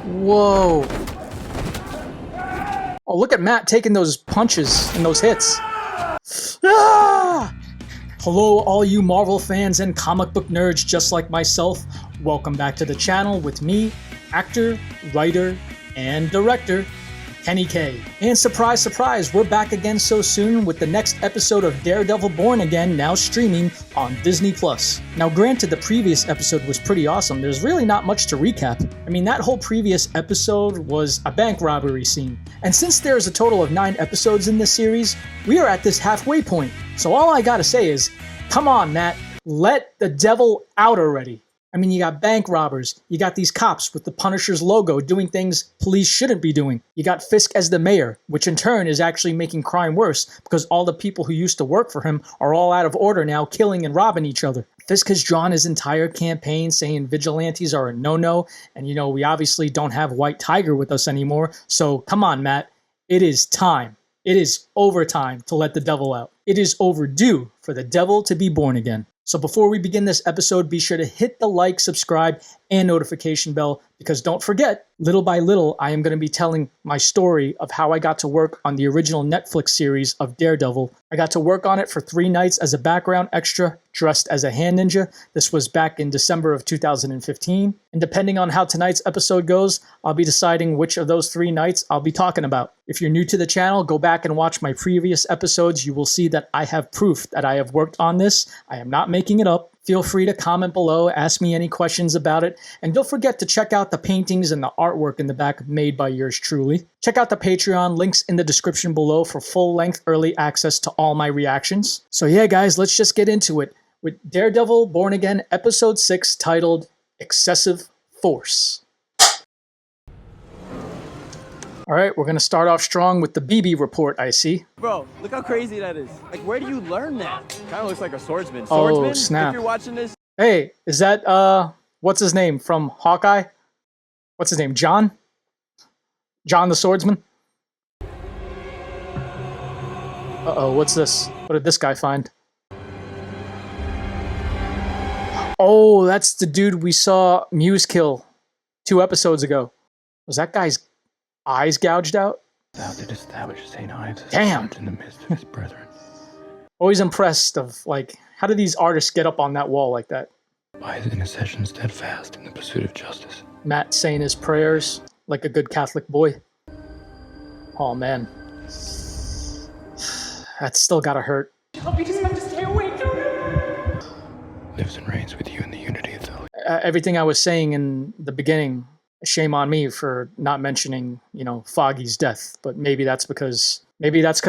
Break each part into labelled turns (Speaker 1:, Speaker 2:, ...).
Speaker 1: Whoa. Oh, look at Matt taking those punches and those hits. Ah! Hello, all you Marvel fans and comic book nerds just like myself. Welcome back to the channel with me, actor, writer, and director, Kenny K. And surprise, surprise, we're back again so soon with the next episode of Daredevil Born Again, now streaming on Disney+. Now granted, the previous episode was pretty awesome. There's really not much to recap. I mean, that whole previous episode was a bank robbery scene. And since there's a total of 9 episodes in this series, we are at this halfway point. So all I gotta say is, come on, Matt, let the devil out already. I mean, you got bank robbers, you got these cops with the Punisher's logo doing things police shouldn't be doing. You got Fisk as the mayor, which in turn is actually making crime worse because all the people who used to work for him are all out of order now, killing and robbing each other. Fisk has drawn his entire campaign saying vigilantes are a no-no, and you know, we obviously don't have White Tiger with us anymore, so come on, Matt, it is time. It is overtime to let the devil out. It is overdue for the devil to be born again. So before we begin this episode, be sure to hit the like, subscribe, and notification bell, because don't forget, little by little, I am going to be telling my story of how I got to work on the original Netflix series of Daredevil. I got to work on it for 3 nights as a background extra, dressed as a hand ninja. This was back in December of 2015. And depending on how tonight's episode goes, I'll be deciding which of those 3 nights I'll be talking about. If you're new to the channel, go back and watch my previous episodes. You will see that I have proof that I have worked on this. I am not making it up. Feel free to comment below, ask me any questions about it, and don't forget to check out the paintings and the artwork in the back made by yours truly. Check out the Patreon, links in the description below for full-length early access to all my reactions. So yeah, guys, let's just get into it with Daredevil Born Again Episode 6 titled Excessive Force. All right, we're going to start off strong with the BB report, I see.
Speaker 2: Bro, look how crazy that is. Like, where do you learn that? Kind of looks like a swordsman.
Speaker 1: Oh,
Speaker 2: Swordsman,
Speaker 1: snap.
Speaker 2: if you're watching this.
Speaker 1: Hey, is that, what's his name from Hawkeye? What's his name, John? John the Swordsman? Uh-oh, what's this? What did this guy find? Oh, that's the dude we saw Muse kill 2 episodes ago. Was that guy's eyes gouged out?
Speaker 3: Thou didst establish St. Ives
Speaker 1: Damn.
Speaker 3: in the midst of his brethren.
Speaker 1: Always impressed of, like, how do these artists get up on that wall like that?
Speaker 3: By his intercession steadfast in the pursuit of justice.
Speaker 1: Matt saying his prayers like a good Catholic boy. Oh, man. That's still gotta hurt.
Speaker 4: Help you just have to stay awake.
Speaker 3: Lives and reigns with you in the unity of the...
Speaker 1: Everything I was saying in the beginning, shame on me for not mentioning, you know, Foggy's death. But maybe that's because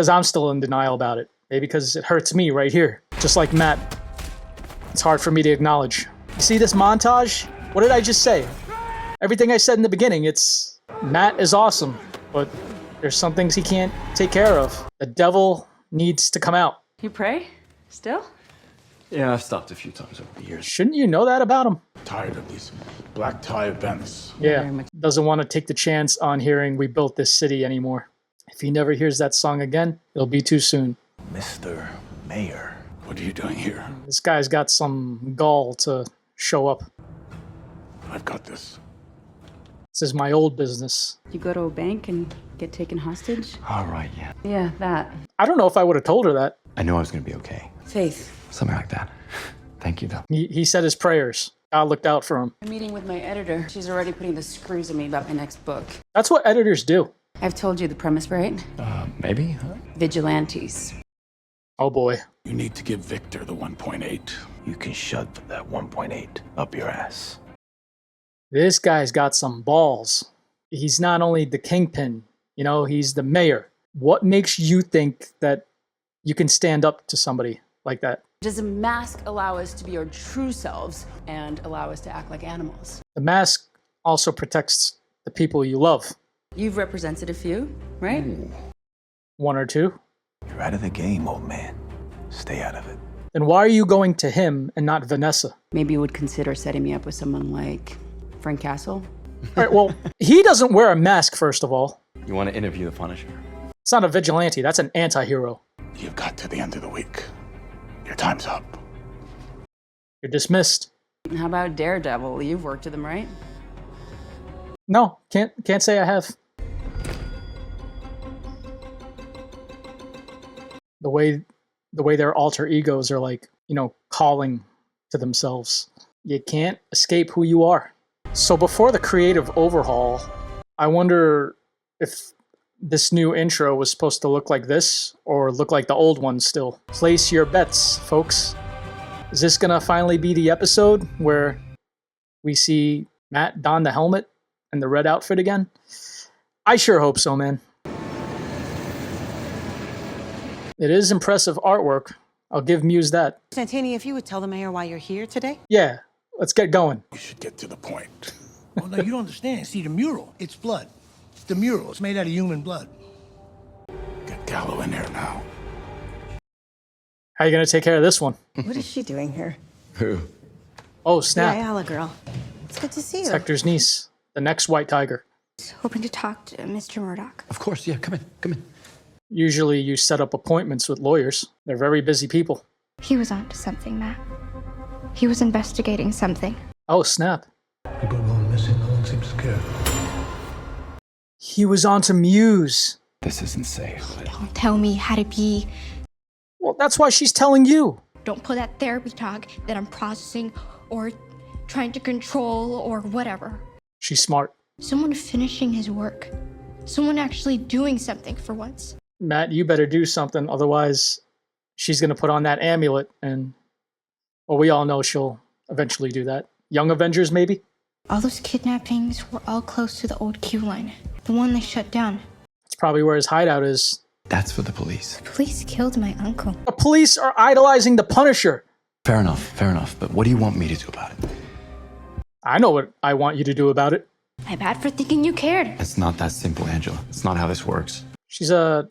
Speaker 1: I'm still in denial about it. Maybe because it hurts me right here. Just like Matt. It's hard for me to acknowledge. You see this montage? What did I just say? Everything I said in the beginning, it's Matt is awesome, but there's some things he can't take care of. The devil needs to come out.
Speaker 4: You pray? Still?
Speaker 5: Yeah, I've stopped a few times over the years.
Speaker 1: Shouldn't you know that about him?
Speaker 6: Tired of these black tie events.
Speaker 1: Yeah, doesn't want to take the chance on hearing We Built This City anymore. If he never hears that song again, it'll be too soon.
Speaker 6: Mr. Mayor, what are you doing here?
Speaker 1: This guy's got some gall to show up.
Speaker 6: I've got this.
Speaker 1: This is my old business.
Speaker 4: You go to a bank and get taken hostage?
Speaker 3: All right, yeah.
Speaker 4: Yeah, that.
Speaker 1: I don't know if I would have told her that.
Speaker 3: I knew I was going to be okay.
Speaker 4: Faith.
Speaker 3: Something like that. Thank you, though.
Speaker 1: He said his prayers. God looked out for him.
Speaker 4: I'm meeting with my editor. She's already putting the screws in me about my next book.
Speaker 1: That's what editors do.
Speaker 4: I've told you the premise, right?
Speaker 3: Maybe?
Speaker 4: Vigilantes.
Speaker 1: Oh boy.
Speaker 6: You need to give Victor the 1.8.
Speaker 5: You can shove that 1.8 up your ass.
Speaker 1: This guy's got some balls. He's not only the kingpin, you know, he's the mayor. What makes you think that you can stand up to somebody like that?
Speaker 4: Does a mask allow us to be our true selves and allow us to act like animals?
Speaker 1: The mask also protects the people you love.
Speaker 4: You've represented a few, right?
Speaker 1: 1 or 2.
Speaker 5: You're out of the game, old man. Stay out of it.
Speaker 1: Then why are you going to him and not Vanessa?
Speaker 4: Maybe you would consider setting me up with someone like Frank Castle.
Speaker 1: All right, well, he doesn't wear a mask, first of all.
Speaker 3: You want to interview the Punisher?
Speaker 1: It's not a vigilante, that's an anti-hero.
Speaker 6: You've got to the end of the week. Your time's up.
Speaker 1: You're dismissed.
Speaker 4: How about Daredevil? You've worked with him, right?
Speaker 1: No, can't say I have. The way their alter egos are like, you know, calling to themselves. You can't escape who you are. So before the creative overhaul, I wonder if this new intro was supposed to look like this or look like the old one still. Place your bets, folks. Is this gonna finally be the episode where we see Matt don the helmet and the red outfit again? I sure hope so, man. It is impressive artwork. I'll give Muse that.
Speaker 7: Santini, if you would tell the mayor why you're here today?
Speaker 1: Yeah, let's get going.
Speaker 6: You should get to the point.
Speaker 8: Oh, no, you don't understand. See, the mural, it's blood. It's the mural. It's made out of human blood.
Speaker 6: Get Gallo in here now.
Speaker 1: How are you gonna take care of this one?
Speaker 7: What is she doing here?
Speaker 3: Who?
Speaker 1: Oh, snap.
Speaker 7: Yeah, Ayala girl. It's good to see you.
Speaker 1: It's Hector's niece, the next white tiger.
Speaker 9: Hoping to talk to Mr. Murdoch.
Speaker 3: Of course, yeah, come in.
Speaker 1: Usually you set up appointments with lawyers. They're very busy people.
Speaker 9: He was onto something, Matt. He was investigating something.
Speaker 1: Oh, snap.
Speaker 8: People are going missing. No one seems to care.
Speaker 1: He was onto Muse.
Speaker 3: This isn't safe.
Speaker 9: Don't tell me how to be.
Speaker 1: Well, that's why she's telling you.
Speaker 9: Don't put that therapy talk that I'm processing or trying to control or whatever.
Speaker 1: She's smart.
Speaker 9: Someone finishing his work. Someone actually doing something for once.
Speaker 1: Matt, you better do something, otherwise she's going to put on that amulet and, well, we all know she'll eventually do that. Young Avengers, maybe?
Speaker 9: All those kidnappings were all close to the old Q line. The one they shut down.
Speaker 1: That's probably where his hideout is.
Speaker 3: That's for the police.
Speaker 9: The police killed my uncle.
Speaker 1: The police are idolizing the Punisher.
Speaker 3: Fair enough. But what do you want me to do about it?
Speaker 1: I know what I want you to do about it.
Speaker 9: My bad for thinking you cared.
Speaker 3: It's not that simple, Angela. It's not how this works.
Speaker 1: She's a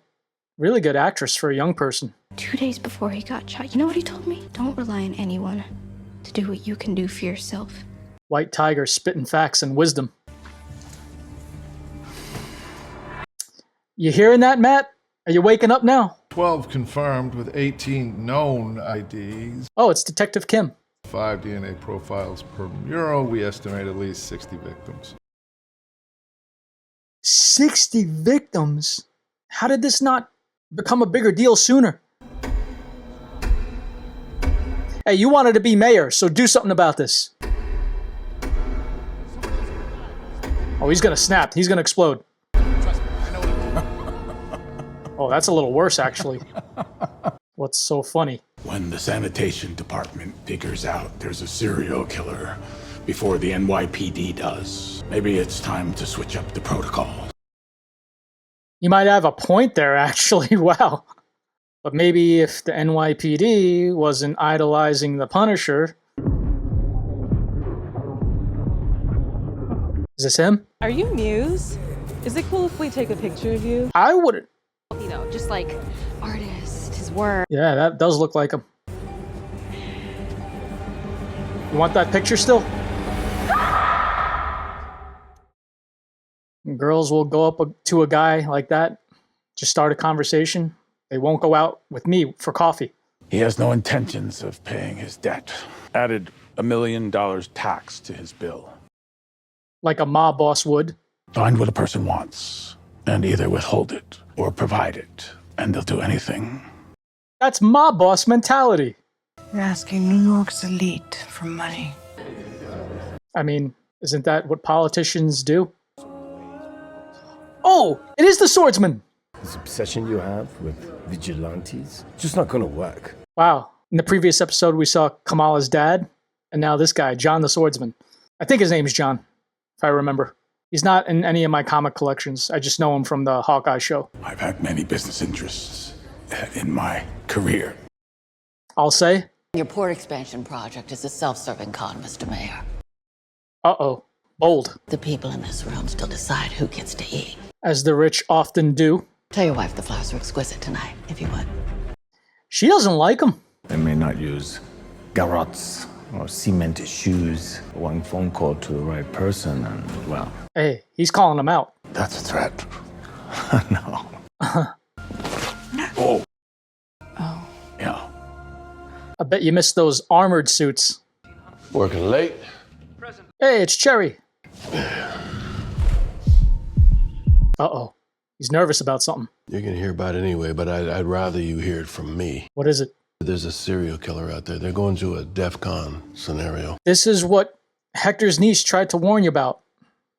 Speaker 1: really good actress for a young person.
Speaker 9: 2 days before he got shot, you know what he told me? Don't rely on anyone to do what you can do for yourself.
Speaker 1: White tiger spitting facts and wisdom. You hearing that, Matt? Are you waking up now?
Speaker 10: 12 confirmed with 18 known IDs.
Speaker 1: Oh, it's Detective Kim.
Speaker 10: 5 DNA profiles per mural. We estimate at least 60 victims.
Speaker 1: 60 victims? How did this not become a bigger deal sooner? Hey, you wanted to be mayor, so do something about this. Oh, he's gonna snap. He's gonna explode. Oh, that's a little worse, actually. What's so funny?
Speaker 6: When the sanitation department figures out there's a serial killer before the NYPD does, maybe it's time to switch up the protocol.
Speaker 1: You might have a point there, actually. Wow. But maybe if the NYPD wasn't idolizing the Punisher... Is this him?
Speaker 11: Are you Muse? Is it cool if we take a picture of you?
Speaker 1: I wouldn't.
Speaker 9: You know, just like artist, his work.
Speaker 1: Yeah, that does look like him. You want that picture still? Girls will go up to a guy like that, just start a conversation. They won't go out with me for coffee.
Speaker 6: He has no intentions of paying his debt. Added $1 million tax to his bill.
Speaker 1: Like a mob boss would.
Speaker 6: Find what a person wants and either withhold it or provide it, and they'll do anything.
Speaker 1: That's mob boss mentality.
Speaker 7: You're asking New York's elite for money.
Speaker 1: I mean, isn't that what politicians do? Oh, it is the swordsman.
Speaker 12: This obsession you have with vigilantes, just not gonna work.
Speaker 1: Wow. In the previous episode, we saw Kamala's dad, and now this guy, John the Swordsman. I think his name's John, if I remember. He's not in any of my comic collections. I just know him from the Hawkeye show.
Speaker 6: I've had many business interests in my career.
Speaker 1: I'll say.
Speaker 13: Your port expansion project is a self-serving con, Mr. Mayor.
Speaker 1: Uh-oh. Bold.
Speaker 13: The people in this room still decide who gets to eat.
Speaker 1: As the rich often do.
Speaker 13: Tell your wife the flowers are exquisite tonight, if you would.
Speaker 1: She doesn't like them.
Speaker 12: They may not use garrots or cemented shoes. One phone call to the right person and, well...
Speaker 1: Hey, he's calling them out.
Speaker 6: That's a threat.
Speaker 12: No.
Speaker 6: Oh.
Speaker 13: Oh.
Speaker 6: Yeah.
Speaker 1: I bet you missed those armored suits.
Speaker 5: Working late.
Speaker 1: Hey, it's Cherry. Uh-oh. He's nervous about something.
Speaker 14: You're gonna hear about it anyway, but I'd rather you hear it from me.
Speaker 1: What is it?
Speaker 14: There's a serial killer out there. They're going through a DEF CON scenario.
Speaker 1: This is what Hector's niece tried to warn you about.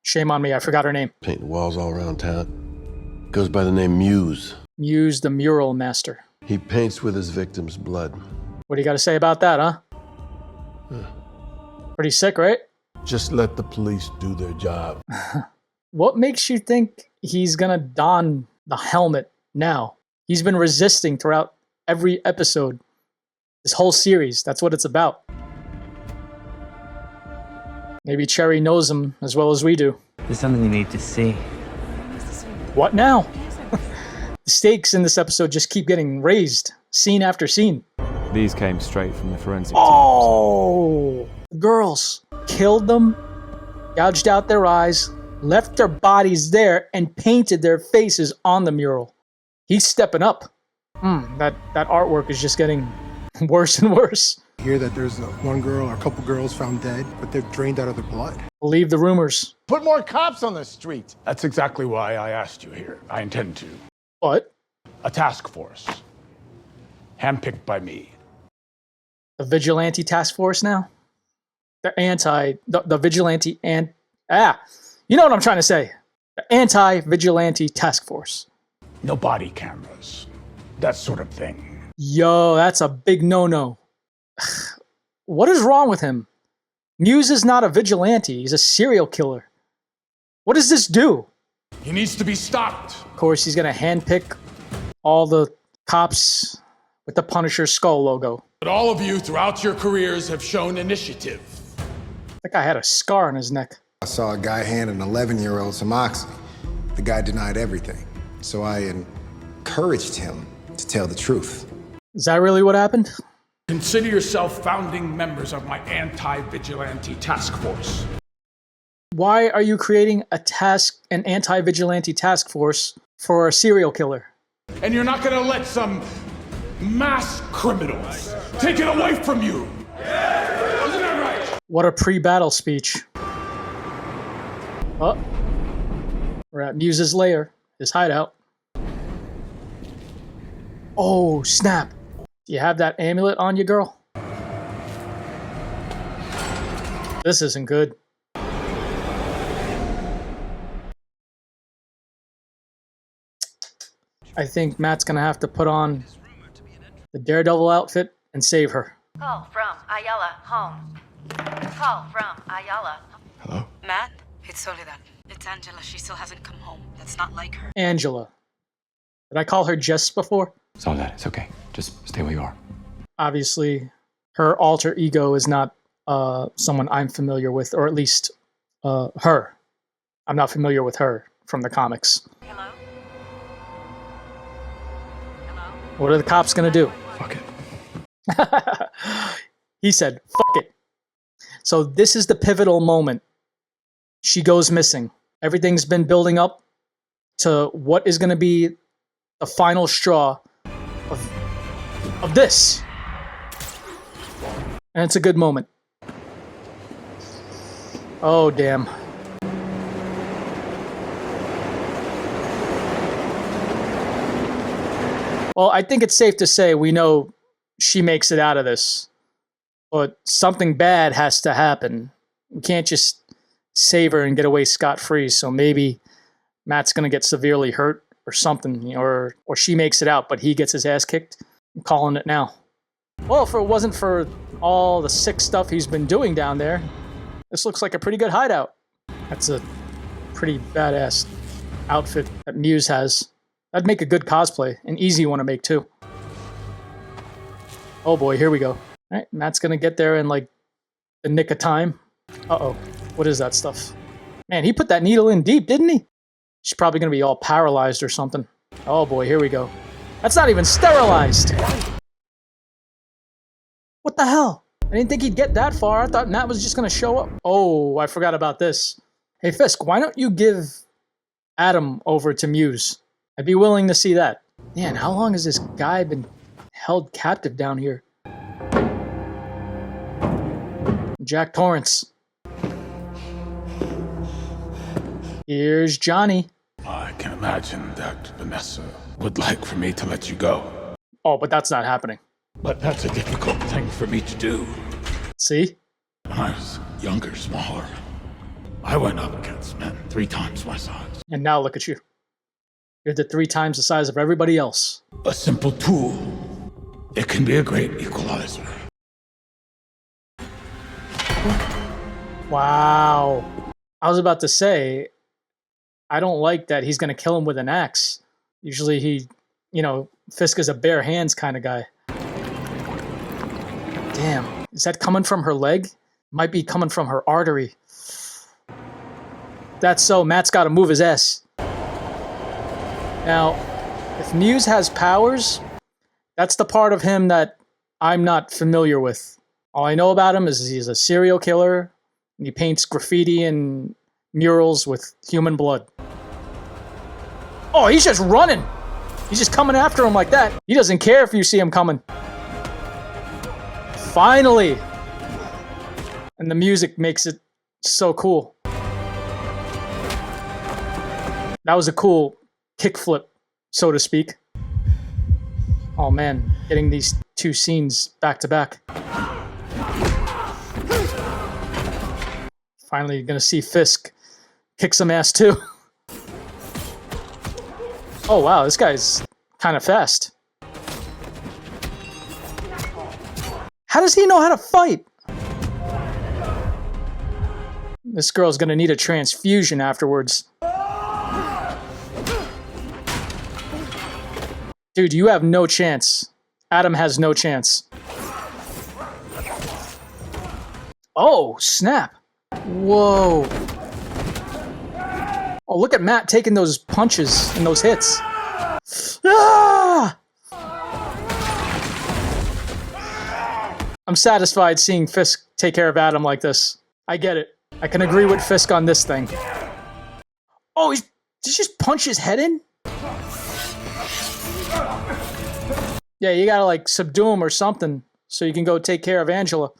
Speaker 1: Shame on me, I forgot her name.
Speaker 14: Painting walls all around town. Goes by the name Muse.
Speaker 1: Muse the mural master.
Speaker 14: He paints with his victim's blood.
Speaker 1: What do you got to say about that, huh? Pretty sick, right?
Speaker 14: Just let the police do their job.
Speaker 1: What makes you think he's gonna don the helmet now? He's been resisting throughout every episode. This whole series, that's what it's about. Maybe Cherry knows him as well as we do.
Speaker 15: There's something you need to see.
Speaker 1: What now? The stakes in this episode just keep getting raised, scene after scene.
Speaker 2: These came straight from the forensic
Speaker 1: Oh! The girls killed them, gouged out their eyes, left their bodies there, and painted their faces on the mural. He's stepping up. That artwork is just getting worse and worse.
Speaker 16: Hear that there's one girl or a couple girls found dead, but they're drained out of their blood.
Speaker 1: Believe the rumors.
Speaker 6: Put more cops on the street. That's exactly why I asked you here. I intend to.
Speaker 1: What?
Speaker 6: A task force. Handpicked by me.
Speaker 1: The vigilante task force now? The vigilante and... you know what I'm trying to say. The anti-vigilante task force.
Speaker 6: No body cameras. That sort of thing.
Speaker 1: Yo, that's a big no-no. What is wrong with him? Muse is not a vigilante. He's a serial killer. What does this do?
Speaker 6: He needs to be stopped.
Speaker 1: Of course, he's going to handpick all the cops with the Punisher skull logo.
Speaker 6: But all of you throughout your careers have shown initiative.
Speaker 1: That guy had a scar on his neck.
Speaker 17: I saw a guy hand an 11-year-old some oxy. The guy denied everything. So I encouraged him to tell the truth.
Speaker 1: Is that really what happened?
Speaker 6: Consider yourself founding members of my anti-vigilante task force.
Speaker 1: Why are you creating an anti-vigilante task force for a serial killer?
Speaker 6: And you're not gonna let some mass criminals take it away from you. Isn't that right?
Speaker 1: What a pre-battle speech. Oh, we're at Muse's lair, his hideout. Oh, snap. Do you have that amulet on you, girl? This isn't good. I think Matt's gonna have to put on the Daredevil outfit and save her.
Speaker 18: Call from Ayala, home. Call from Ayala.
Speaker 3: Hello?
Speaker 7: Matt, it's Soledad. It's Angela. She still hasn't come home. That's not like her.
Speaker 1: Angela. Did I call her Jess before?
Speaker 3: Soledad, it's okay. Just stay where you are.
Speaker 1: Obviously, her alter ego is not someone I'm familiar with, or at least her. I'm not familiar with her from the comics.
Speaker 18: Hello? Hello?
Speaker 1: What are the cops gonna do?
Speaker 3: Fuck it.
Speaker 1: He said, fuck it. So this is the pivotal moment. She goes missing. Everything's been building up to what is gonna be the final straw of this. And it's a good moment. Oh, damn. Well, I think it's safe to say we know she makes it out of this. But something bad has to happen. We can't just save her and get away scot-free. So maybe Matt's going to get severely hurt or something. Or she makes it out, but he gets his ass kicked. I'm calling it now. Well, if it wasn't for all the sick stuff he's been doing down there, this looks like a pretty good hideout. That's a pretty badass outfit that Muse has. That'd make a good cosplay. An easy one to make, too. Oh boy, here we go. All right, Matt's gonna get there in, like, the nick of time. Uh-oh. What is that stuff? Man, he put that needle in deep, didn't he? She's probably gonna be all paralyzed or something. Oh boy, here we go. That's not even sterilized! What the hell? I didn't think he'd get that far. I thought Matt was just gonna show up. Oh, I forgot about this. Hey, Fisk, why don't you give Adam over to Muse? I'd be willing to see that. Man, how long has this guy been held captive down here? Jack Torrance. Here's Johnny.
Speaker 6: I can imagine that Vanessa would like for me to let you go.
Speaker 1: Oh, but that's not happening.
Speaker 6: But that's a difficult thing for me to do.
Speaker 1: See?
Speaker 6: When I was younger, smaller, I went up against men 3 times my size.
Speaker 1: And now look at you. You're the 3 times the size of everybody else.
Speaker 6: A simple tool. It can be a great equalizer.
Speaker 1: Wow. I was about to say, I don't like that he's going to kill him with an axe. Usually he, Fisk is a bare hands kind of guy. Damn. Is that coming from her leg? Might be coming from her artery. That's so, Matt's got to move his ass. Now, if Muse has powers, that's the part of him that I'm not familiar with. All I know about him is he's a serial killer, and he paints graffiti and murals with human blood. Oh, he's just running. He's just coming after him like that. He doesn't care if you see him coming. Finally. And the music makes it so cool. That was a cool kickflip, so to speak. Oh man, getting these 2 scenes back to back. Finally gonna see Fisk kick some ass too. Oh wow, this guy's kind of fast. How does he know how to fight? This girl's gonna need a transfusion afterwards. Dude, you have no chance. Adam has no chance. Oh, snap. Whoa. Oh, look at Matt taking those punches and those hits. Ah! I'm satisfied seeing Fisk take care of Adam like this. I get it. I can agree with Fisk on this thing. Oh, did he just punch his head in? Yeah, you gotta like subdue him or something so you can go take care of Angela.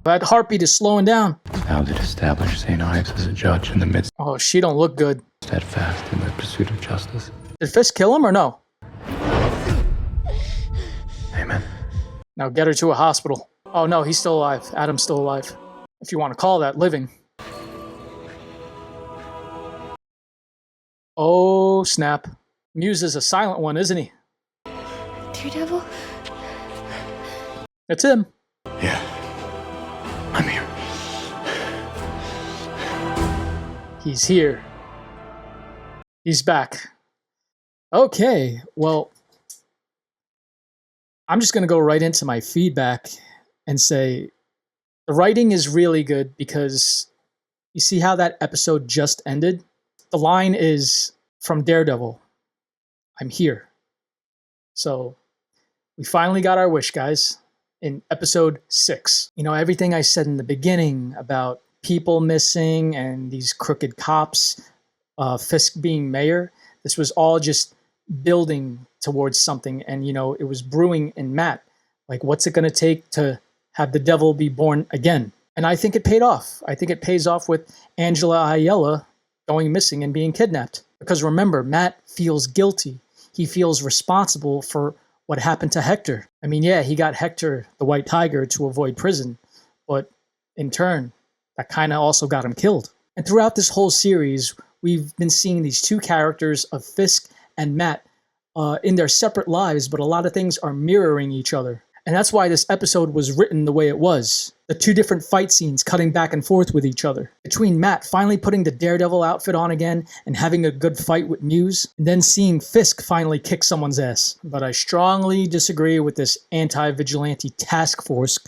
Speaker 1: That heartbeat is slowing down.
Speaker 3: How did establish St. Ives as a judge in the midst
Speaker 1: Oh, she don't look good.
Speaker 3: steadfast in the pursuit of justice.
Speaker 1: Did Fisk kill him or no?
Speaker 3: Amen.
Speaker 1: Now get her to a hospital. Oh no, he's still alive. Adam's still alive. If you want to call that living. Oh, snap. Muse is a silent one, isn't he?
Speaker 9: Daredevil?
Speaker 1: It's him.
Speaker 6: Yeah. I'm here.
Speaker 1: He's here. He's back. Okay, well, I'm just going to go right into my feedback and say the writing is really good because you see how that episode just ended? The line is from Daredevil. I'm here. So we finally got our wish, guys, in episode 6. Everything I said in the beginning about people missing and these crooked cops, Fisk being mayor, this was all just building towards something. And, it was brewing in Matt. Like, what's it going to take to have the devil be born again? And I think it paid off. I think it pays off with Angela Ayala going missing and being kidnapped. Because remember, Matt feels guilty. He feels responsible for what happened to Hector. I mean, yeah, he got Hector, the White Tiger, to avoid prison. But in turn, that kind of also got him killed. And throughout this whole series, we've been seeing these 2 characters of Fisk and Matt in their separate lives, but a lot of things are mirroring each other. And that's why this episode was written the way it was. The 2 different fight scenes cutting back and forth with each other. Between Matt finally putting the Daredevil outfit on again and having a good fight with Muse, and then seeing Fisk finally kick someone's ass. But I strongly disagree with this anti-vigilante task force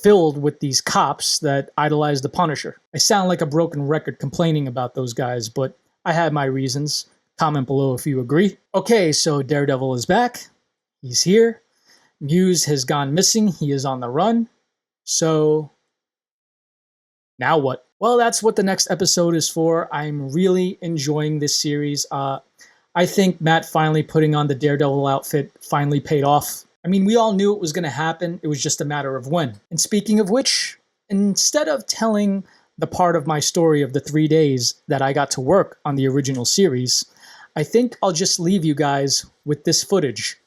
Speaker 1: filled with these cops that idolize the Punisher. I sound like a broken record complaining about those guys, but I have my reasons. Comment below if you agree. Okay, so Daredevil is back. He's here. Muse has gone missing. He is on the run. So, now what? Well, that's what the next episode is for. I'm really enjoying this series. I think Matt finally putting on the Daredevil outfit finally paid off. I mean, we all knew it was going to happen. It was just a matter of when. And speaking of which, instead of telling the part of my story of the 3 days that I got to work on the original series, I think I'll just leave you guys with this footage.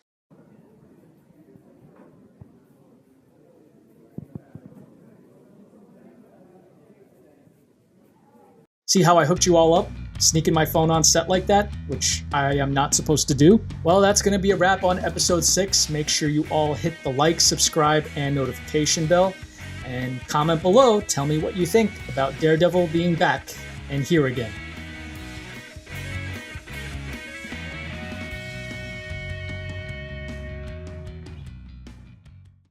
Speaker 1: See how I hooked you all up? Sneaking my phone on set like that, which I am not supposed to do? Well, that's going to be a wrap on episode 6. Make sure you all hit the like, subscribe, and notification bell. And comment below, tell me what you think about Daredevil being back and here again.